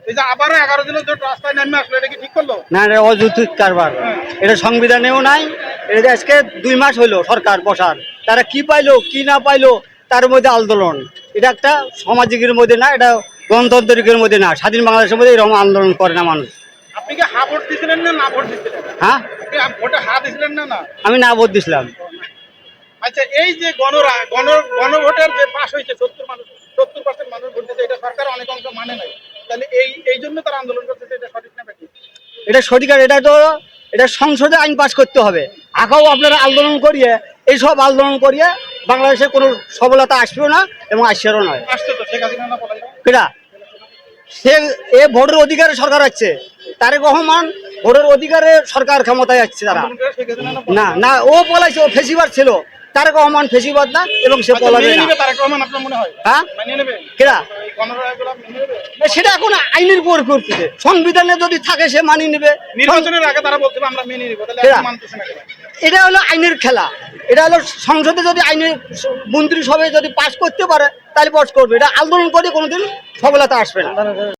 এই যে আবারও 11 দিনের জন্য রাস্তায় নামে আসলো, এটা কি ঠিক করলো? না, এটা অযৌক্তিক কারবার। এটা সংবিধানেও নাই। এটা আজকে 2 মাস হইলো সরকার বসার, তারা কি পাইলো কি না পাইলো তার মধ্যে আন্দোলন। এটা একটা সামাজিকের মধ্যে না, এটা গণতান্ত্রিকের মধ্যে না, স্বাধীন বাংলাদেশের মধ্যে এরকম আন্দোলন করে না মানুষ। আপনি কি হা ভোট দিছিলেন না না ভোট দিছিলেন? হ্যাঁ, আপনি ভোটে হা দিছিলেন না না? আমি না ভোট দিছিলাম। আচ্ছা, এই যে গণভোটের যে পাস হয়েছে 70% মানুষ ভোট দিতে, এটা সরকার অনেক অংশ মানে নাই, তাহলে এই জন্য তারা আন্দোলন করতেছে, এটা সঠিক না নাকি? এটা সঠিক, আর এটা তো এটা সংসদে আইন পাস করতে হবে। আগাও আপনারা আন্দোলন করিয়ে, এইসব আন্দোলন করিয়ে বাংলাদেশে কোনো সফলতা আসবেও না এবং আসছেও নয়। আসছে তো শেখ হাসিনা না পলাইলো? কেটা সে এ ভোটের অধিকারে সরকার আছে, তারেক রহমান ভোটের অধিকারে সরকার ক্ষমতায় যাচ্ছে তারা। আন্দোলন করে শেখ হাসিনা না না পলাইলো? না, ও পলাইছে, ও ফেসিবাদ ছিল। তারেক রহমান ফেসিবাদ না, এবং সে আচ্ছা, পলাবে মেনে না। নিবে তারেক রহমান আপনার মনে হয়? হ্যাঁ, মেনে নেবে কেটা এই গণরায়গুলো মেনে নেবে? সেটা এখন আইনের উপর করতেছে। সংবিধানে যদি থাকে সে মানিয়ে নেবে। নির্বাচনের আগে তারা বলছিল আমরা মেনে নিব, তাহলে কেরা? এখন মানতেছে না কেন? এটা হলো আইনের খেলা। এটা হলো সংসদে যদি আইনের মন্ত্রিসভায় যদি পাস করতে পারে তাহলে পাস করবে। এটা আন্দোলন করে কোনোদিন সফলতা আসবে না।